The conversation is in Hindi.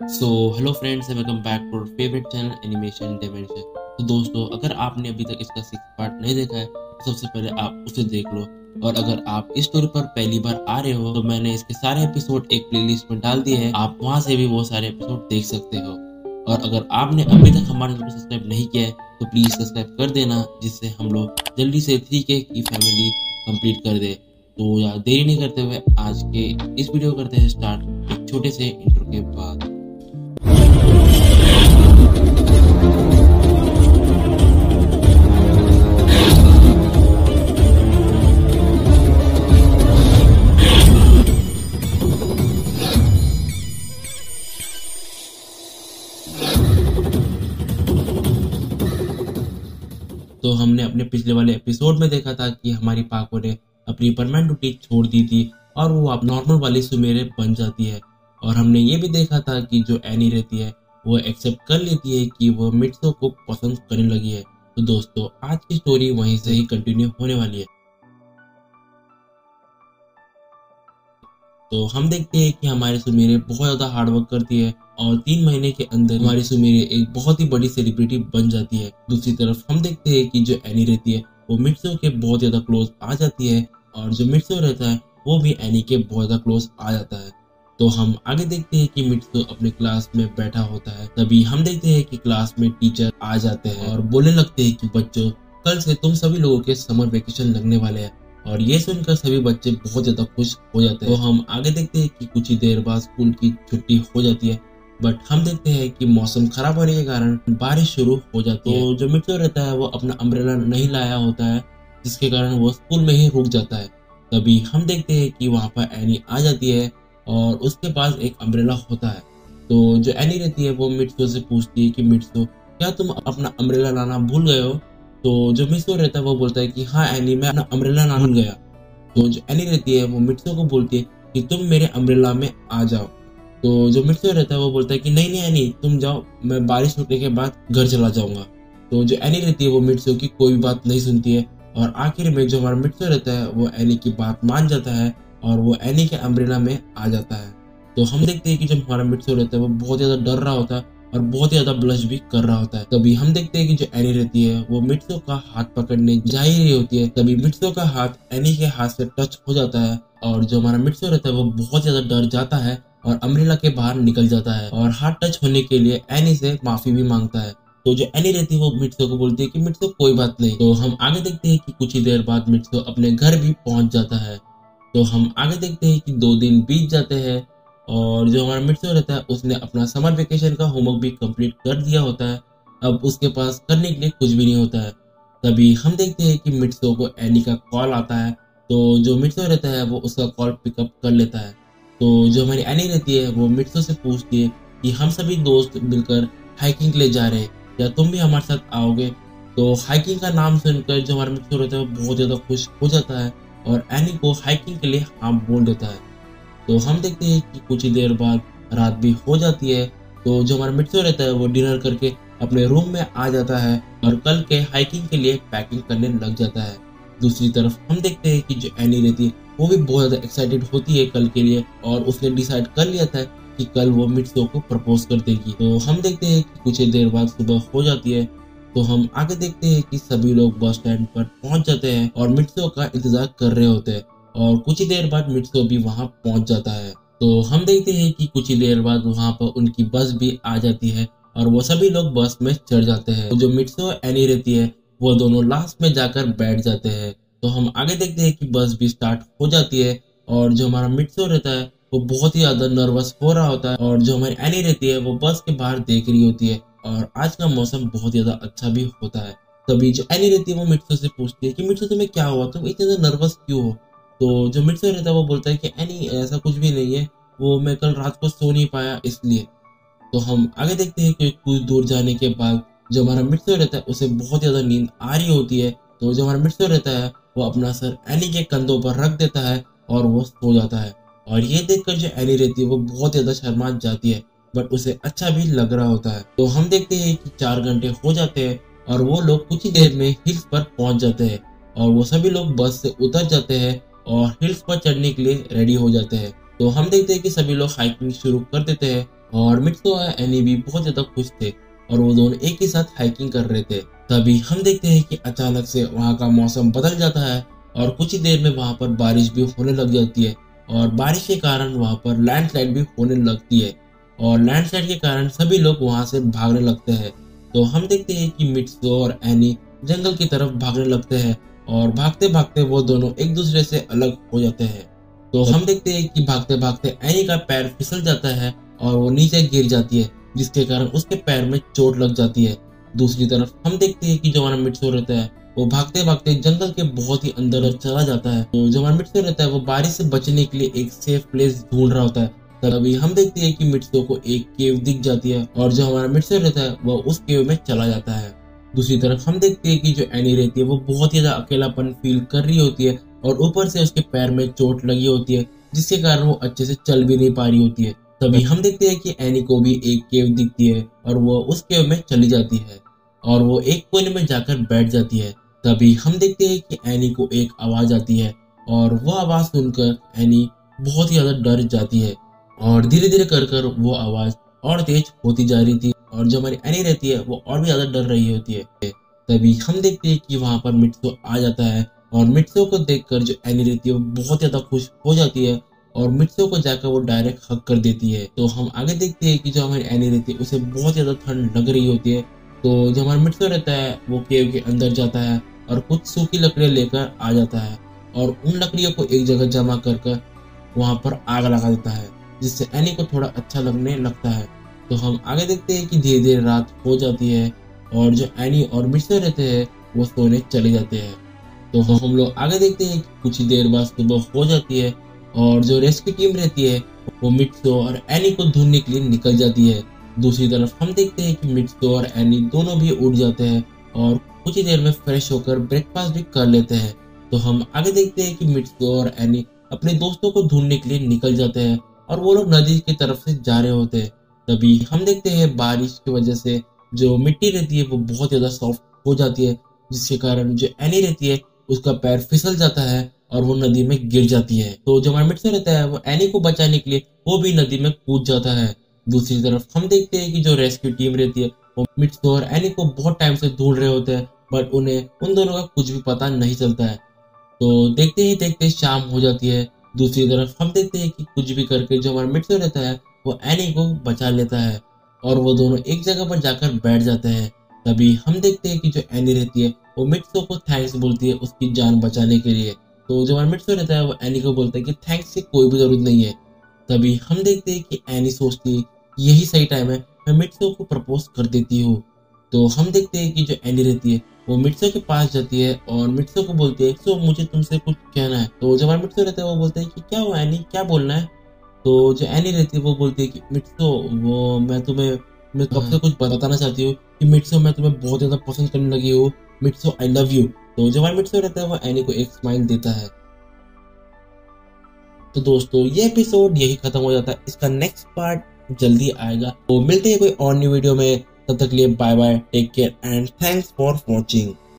So hello friends, welcome back to favourite channel animation dimension. तो दोस्तों, अगर आपने अभी तक इसका 6 पार्ट नहीं देखा है तो सबसे पहले आप उसे देख लो। और अगर आप इस स्टोरी पर पहली बार आ रहे हो तो मैंने इसके सारे एपिसोड एक प्लेलिस्ट में डाल दिए हैं, आप वहां से भी वो सारे एपिसोड देख सकते हो। और अगर आपने अभी तक हमारे चैनल को सब्सक्राइब नहीं किया है तो प्लीज सब्सक्राइब कर देना, जिससे हम लोग जल्दी से 3K की फैमिली कंप्लीट कर दे। तो यार देरी नहीं करते हुए आज के इस वीडियो को करते हैं स्टार्ट एक छोटे से इंट्रो के बाद। तो हमने अपने पिछले वाले एपिसोड में देखा था कि हमारी पाको ने अपनी परमानेंट ड्यूटी छोड़ दी थी और वो अब नॉर्मल वाली सुमेरे बन जाती है। और हमने ये भी देखा था कि जो एनी रहती है वो एक्सेप्ट कर लेती है कि वो मित्सो को पसंद करने लगी है। तो दोस्तों, आज की स्टोरी वहीं से ही कंटिन्यू होने वाली है। तो हम देखते हैं कि हमारी सुमेरे बहुत ज्यादा हार्डवर्क करती है और 3 महीने के अंदर हमारी सुमेरे एक बहुत ही बड़ी सेलिब्रिटी बन जाती है। दूसरी तरफ हम देखते हैं कि जो एनी रहती है वो मित्सो के बहुत ज्यादा क्लोज आ जाती है और जो मित्सो रहता है वो भी एनी के बहुत ज्यादा क्लोज आ जाता है। तो हम आगे देखते हैं कि मित्सो अपने क्लास में बैठा होता है, तभी हम देखते हैं कि क्लास में टीचर आ जाते हैं और बोलने लगते हैं कि बच्चों, कल से तुम सभी लोगों के समर वेकेशन लगने वाले हैं। और ये सुनकर सभी बच्चे बहुत ज्यादा खुश हो जाते हैं। तो हम आगे देखते हैं कि कुछ ही देर बाद स्कूल की छुट्टी हो जाती है, बट हम देखते हैं कि मौसम खराब होने के कारण बारिश शुरू हो जाती है। तो जो मित्सो रहता है वो अपना अम्ब्रेला नहीं लाया होता है, जिसके कारण वो स्कूल में ही रुक जाता है। तभी हम देखते हैं कि वहाँ पर एनी आ जाती है और उसके पास एक अम्ब्रेला होता है। तो जो एनी रहती है वो मित्सो से पूछती है कि मित्सो, क्या तुम अपना अम्ब्रेला लाना भूल गए हो? तो जो मित्सो रहता है वो बोलता है कि हाँ एनी, मैं अपना अम्ब्रेला ना भूल गया। तो जो एनी रहती है वो मित्सो को बोलती है कि तुम मेरे अम्ब्रेला में आ जाओ। तो जो मित्सो रहता है वो बोलता है कि नहीं नहीं एनी, तुम जाओ, मैं बारिश रुकने के बाद घर चला जाऊंगा। तो जो एनी रहती है वो मित्सो की कोई भी बात नहीं सुनती है और आखिर में जो हमारा मित्सो रहता है वो एनी की बात मान जाता है और वो एनी के अम्ब्रेला में आ जाता है। तो हम देखते हैं कि जब हमारा मित्सो रहता है वो बहुत ज्यादा डर रहा होता है और बहुत ज्यादा ब्लश भी कर रहा होता है। तभी हम देखते हैं कि जो एनी रहती है वो मित्सो का हाथ पकड़ने जा ही रही होती है, तभी मित्सो का हाथ एनी के हाथ से टच हो जाता है और जो हमारा मित्सो रहता है वो बहुत ज्यादा डर जाता है और अम्ब्रेला के बाहर निकल जाता है और हाथ टच होने के लिए एनी से माफी भी मांगता है। तो जो एनी रहती है वो मित्सो को बोलती है कि मित्सो कोई बात नहीं। तो हम आगे देखते हैं कि कुछ ही देर बाद मित्सो अपने घर भी पहुंच जाता है। तो हम आगे देखते हैं कि 2 दिन बीत जाते हैं और जो हमारा मित्सो रहता है उसने अपना समर वेकेशन का होमवर्क भी कंप्लीट कर दिया होता है। अब उसके पास करने के लिए कुछ भी नहीं होता है। तभी हम देखते हैं कि मित्सो को एनी का कॉल आता है। तो जो मित्सो रहता है वो उसका कॉल पिकअप कर लेता है। तो जो हमारी एनी रहती है वो मित्सो से पूछती है कि हम सभी दोस्त मिलकर हाइकिंग के लिए जा रहे हैं, क्या तुम भी हमारे साथ आओगे? तो हाइकिंग का नाम सुनकर जो हमारा मित्सो रहता है वो बहुत ज्यादा खुश हो जाता है और एनी को हाइकिंग के लिए हाँ बोल देता है। तो हम देखते हैं कि कुछ ही देर बाद रात भी हो जाती है। तो जो हमारा मित्सो रहता है वो डिनर करके अपने रूम में आ जाता है और कल के हाइकिंग के लिए पैकिंग करने लग जाता है। दूसरी तरफ हम देखते हैं कि जो एनी रहती है वो भी बहुत ज्यादा एक्साइटेड होती है कल के लिए और उसने डिसाइड कर लिया था कि कल वो मित्सो को प्रपोज कर देगी। तो हम देखते हैं कि कुछ ही देर बाद सुबह हो जाती है। तो हम आगे देखते हैं कि सभी लोग बस स्टैंड पर पहुंच जाते हैं और मित्सो का इंतजार कर रहे होते हैं और कुछ ही देर बाद मित्सो भी वहां पहुंच जाता है। तो हम देखते हैं कि कुछ ही देर बाद वहां पर उनकी बस भी आ जाती है और वो सभी लोग बस में चढ़ जाते हैं। तो जो मित्सो और एनी रहती है वो दोनों लास्ट में जाकर बैठ जाते हैं। तो हम आगे देखते हैं कि बस भी स्टार्ट हो जाती है और जो हमारा मित्सो रहता है वो बहुत ही ज्यादा नर्वस हो रहा होता है और जो हमारी एनी रहती है वो बस के बाहर देख रही होती है और आज का मौसम बहुत ज्यादा अच्छा भी होता है। तभी जो एनी रहती है वो मित्सो से पूछती है कि मित्सो तुम्हें क्या हुआ, तुम इतने ज्यादा नर्वस क्यों हो? तो जो मित्सो रहता है वो बोलता है कि एनी ऐसा कुछ भी नहीं है, वो मैं कल रात को सो नहीं पाया इसलिए। तो हम आगे देखते हैं कि कुछ दूर जाने के बाद जो हमारा मित्सो रहता है उसे बहुत ज्यादा नींद आ रही होती है। तो जो हमारा मित्सो रहता है वो अपना सर एनी के कंधों पर रख देता है और वो सो जाता है। और ये देखकर जो एनी रहती है वो बहुत ज्यादा शर्मा जाती है, बट उसे अच्छा भी लग रहा होता है। तो हम देखते हैं कि 4 घंटे हो जाते हैं और वो लोग कुछ ही देर में हिल्स पर पहुंच जाते हैं और वो सभी लोग बस से उतर जाते हैं और हिल्स पर चढ़ने के लिए रेडी हो जाते हैं। तो हम देखते हैं कि सभी लोग हाइकिंग शुरू कर देते हैं और मित्सो और एनी भी बहुत ज्यादा खुश थे और वो दोनों एक ही साथ हाइकिंग कर रहे थे। तभी हम देखते हैं कि अचानक से वहाँ का मौसम बदल जाता है और कुछ ही देर में वहाँ पर बारिश भी होने लग जाती है और बारिश के कारण वहाँ पर लैंडस्लाइड भी होने लगती है और लैंडस्लाइड के कारण सभी लोग वहाँ से भागने लगते हैं। तो हम देखते हैं कि मित्सो और एनी जंगल की तरफ भागने लगते हैं और भागते भागते वो दोनों एक दूसरे से अलग हो जाते हैं। तो हम देखते हैं कि भागते भागते एनी का पैर फिसल जाता है और वो नीचे गिर जाती है, जिसके कारण उसके पैर में चोट लग जाती है। दूसरी तरफ हम देखते हैं कि जो हमारा मित्सो रहता है वो भागते भागते जंगल के बहुत ही अंदर चला जाता है। तो जो हमारा मित्सो रहता है वो बारिश से बचने के लिए एक सेफ प्लेस ढूंढ रहा होता है। तभी हम देखते हैं कि मित्सो को एक केव दिख जाती है और जो हमारा मित्सो रहता है वो उस केव में चला जाता है। दूसरी तरफ हम देखते हैं कि जो एनी रहती है वो बहुत ही ज्यादा अकेलापन फील कर रही होती है और ऊपर से उसके पैर में चोट लगी होती है, जिसके कारण वो अच्छे से चल भी नहीं पा रही होती है। तभी हम देखते हैं कि एनी को भी एक केव दिखती है और वो उस केव में चली जाती है और वो एक कोने में जाकर बैठ जाती है। तभी हम देखते हैं कि एनी को एक आवाज आती है और वो आवाज सुनकर एनी बहुत ही ज्यादा डर जाती है और धीरे धीरे कर कर वो आवाज और तेज होती जा रही थी और जो हमारी एनी रहती है वो और भी ज्यादा डर रही होती है। तभी हम देखते हैं कि वहां पर मित्सो आ जाता है और मित्सो को देखकर जो एनी रहती है वो बहुत ज्यादा खुश हो जाती है और मित्सो को जाकर वो डायरेक्ट हक कर देती है। तो हम आगे देखते हैं कि जो हमारी एनी रहती है उसे बहुत ज्यादा ठंड लग रही होती है। तो जो हमारा मित्सो रहता है वो केव के अंदर जाता है और कुछ सूखी लकड़ियां लेकर आ जाता है और उन लकड़ियों को एक जगह जमा कर वहां पर आग लगा देता है, जिससे एनी को थोड़ा अच्छा लगने लगता है। तो हम आगे देखते हैं कि धीरे धीरे रात हो जाती है और जो एनी और मित्सो रहते हैं वो सोने चले जाते हैं। तो हम लोग आगे देखते हैं कि कुछ ही देर बाद सुबह हो जाती है और जो रेस्क्यू टीम रहती है वो मित्सो और एनी को ढूंढने के लिए निकल जाती है। दूसरी तरफ हम देखते हैं कि मित्सो और एनी दोनों भी उठ जाते हैं और कुछ ही देर में फ्रेश होकर ब्रेकफास्ट भी कर लेते हैं। तो हम आगे देखते हैं कि मित्सो और एनी अपने दोस्तों को ढूंढने के लिए निकल जाते हैं और वो लोग नदी की तरफ से जा रहे होते हैं। तभी हम देखते हैं बारिश की वजह से जो मिट्टी रहती है वो बहुत ज्यादा सॉफ्ट हो जाती है, जिसके कारण जो एनी रहती है उसका पैर फिसल जाता है और वो नदी में गिर जाती है। तो जो हमारा मित्सो रहता है वो एनी को बचाने के लिए वो भी नदी में कूद जाता है। दूसरी तरफ हम देखते हैं कि जो रेस्क्यू टीम रहती है वो मित्सो और एनी को बहुत टाइम से ढूंढ रहे होते हैं, बट उन्हें उन दोनों का कुछ भी पता नहीं चलता है। तो देखते ही देखते शाम हो जाती है। दूसरी तरफ हम देखते हैं कि कुछ भी करके जो हमारा मित्सो रहता है वो एनी को बचा लेता है और वो दोनों एक जगह पर जाकर बैठ जाते हैं। तभी हम देखते हैं कि जो एनी रहती है वो मित्सो को थैंक्स बोलती है उसकी जान बचाने के लिए। तो जो हमारा मित्सो रहता है वो एनी को बोलता है कि थैंक्स की कोई भी जरूरत नहीं है। तभी हम देखते हैं कि एनी सोचती है कि यही सही टाइम है, मैं मित्सो को प्रपोज कर देती हूँ। तो हम देखते हैं कि जो एनी रहती है वो मित्सो के पास जाती है और मित्सो को बोलती है सो मुझे तुमसे कुछ कहना है। तो जब हमारा मित्सो रहता है वो बोलता है कि क्या हुआ एनी, क्या बोलना है। तो जो एनी रहती है वो बोलती है कि मित्सो वो मैं कब से कुछ बताना चाहती हूँ कि मित्सो मैं तुम्हें बहुत ज्यादा पसंद करने लगी हूँ, मित्सो आई लव यू। तो जब हमारा मित्सो रहता है वो एनी को एक स्माइल देता है। तो दोस्तों ये एपिसोड यही खत्म हो जाता है, इसका नेक्स्ट पार्ट जल्दी आएगा। तो मिलते हैं कोई और न्यू वीडियो में, तब तक के लिए bye bye, take care and thanks for watching.